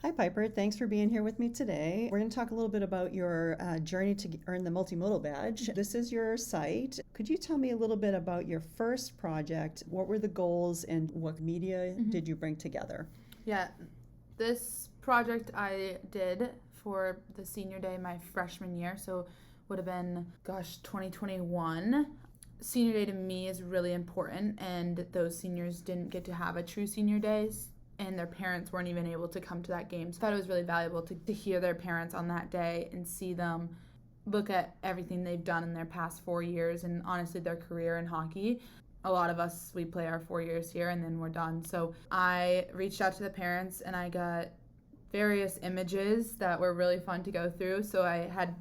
Hi, Piper. Thanks for being here with me today. We're going to talk a little bit about your journey to earn the multimodal badge. This is your site. Could you tell me a little bit about your first project? What were the goals and what media did you bring together? Yeah, this project I did for the senior day my freshman year, so would have been, 2021. Senior day to me is really important, and those seniors didn't get to have a true senior days, and their parents weren't even able to come to that game. So I thought it was really valuable to hear their parents on that day and see them look at everything they've done in their past 4 years and honestly their career in hockey. A lot of us, we play our 4 years here and then we're done. So I reached out to the parents and I got various images that were really fun to go through. So I had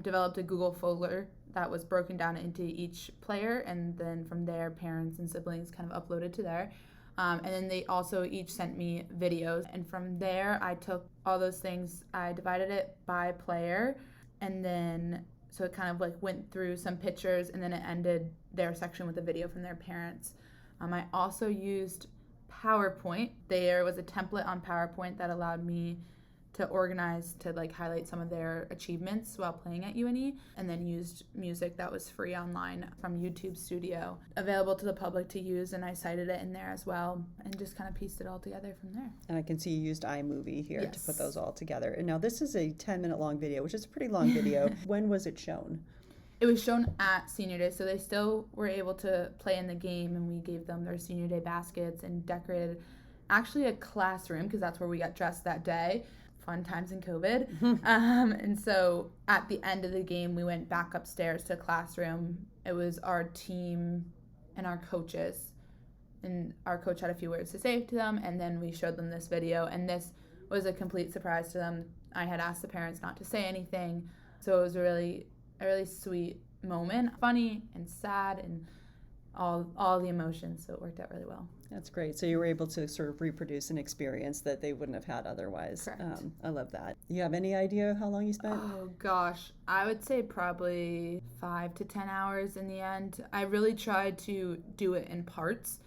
developed a Google folder that was broken down into each player, and then from there parents and siblings kind of uploaded to there. And then they also each sent me videos. And from there, I took all those things, I divided it by player. And then, so it kind of like went through some pictures, and then it ended their section with a video from their parents. I also used PowerPoint. There was a template on PowerPoint that allowed me to organize, to like highlight some of their achievements while playing at UNE, and then used music that was free online from YouTube Studio, available to the public to use, and I cited it in there as well, and just kind of pieced it all together from there. And I can see you used iMovie here Yes. to put those all together. And now this is a 10-minute long video, which is a pretty long video. When was it shown? It was shown at senior day, so they still were able to play in the game, and we gave them their senior day baskets and decorated actually a classroom, because that's where we got dressed that day. Fun times in COVID. And so at the end of the game, we went back upstairs to a classroom. It was our team and our coaches, and our coach had a few words to say to them, and then we showed them this video, and this was a complete surprise to them. I had asked the parents not to say anything, so it was a really sweet moment, funny and sad and all the emotions, so it worked out really well. That's great. So you were able to sort of reproduce an experience that they wouldn't have had otherwise. Correct. I love that. You have any idea how long you spent? Oh gosh, I would say probably 5 to 10 hours in the end. I really tried to do it in parts.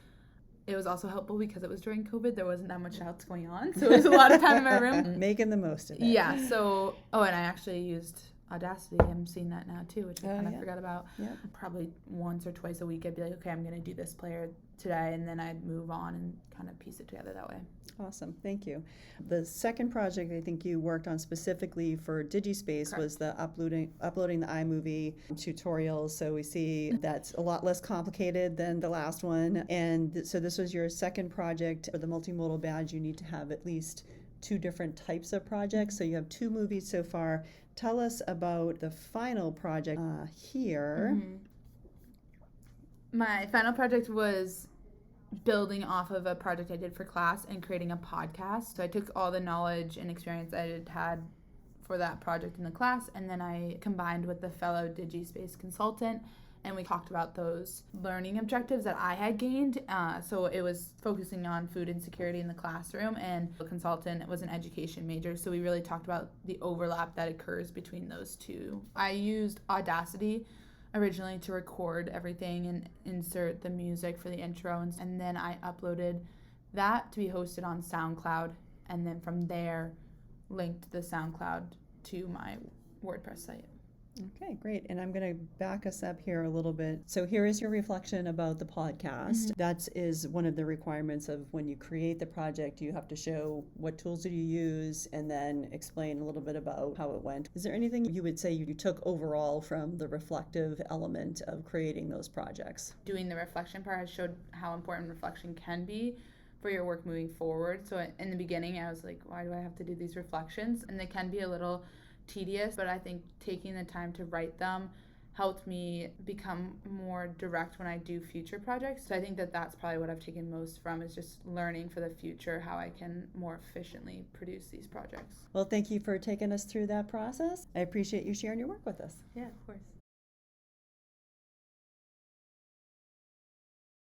It was also helpful because it was during COVID. There wasn't that much else going on, so it was a lot of time in my room. Making the most of it. Yeah, so, and I actually used Audacity. I'm seeing that now too, which I kind of forgot about. Yep. Probably once or twice a week I'd be like, okay, I'm going to do this player today, and then I'd move on and kind of piece it together that way. Awesome. Thank you. The second project I think you worked on specifically for DigiSpace Correct. was the uploading the iMovie tutorials. So we see that's a lot less complicated than the last one. And so this was your second project. For the multimodal badge, you need to have at least 2 different types of projects. So you have 2 movies so far. Tell us about the final project here. My final project was building off of a project I did for class and creating a podcast. So I took all the knowledge and experience I had for that project in the class, and then I combined with the fellow DigiSpace consultant, and we talked about those learning objectives that I had gained. So it was focusing on food insecurity in the classroom, and the consultant was an education major, so we really talked about the overlap that occurs between those two. I used Audacity originally to record everything and insert the music for the intro, and then I uploaded that to be hosted on SoundCloud, and then from there linked the SoundCloud to my WordPress site. Okay, great. And I'm going to back us up here a little bit. So here is your reflection about the podcast. That is one of the requirements of when you create the project. You have to show what tools did you use and then explain a little bit about how it went. Is there anything you would say you took overall from the reflective element of creating those projects? Doing the reflection part, I showed how important reflection can be for your work moving forward. So in the beginning, I was like, why do I have to do these reflections? And they can be a little tedious, but I think taking the time to write them helped me become more direct when I do future projects. So I think that's probably what I've taken most from, is just learning for the future how I can more efficiently produce these projects. Well, thank you for taking us through that process. I appreciate you sharing your work with us. Yeah, of course.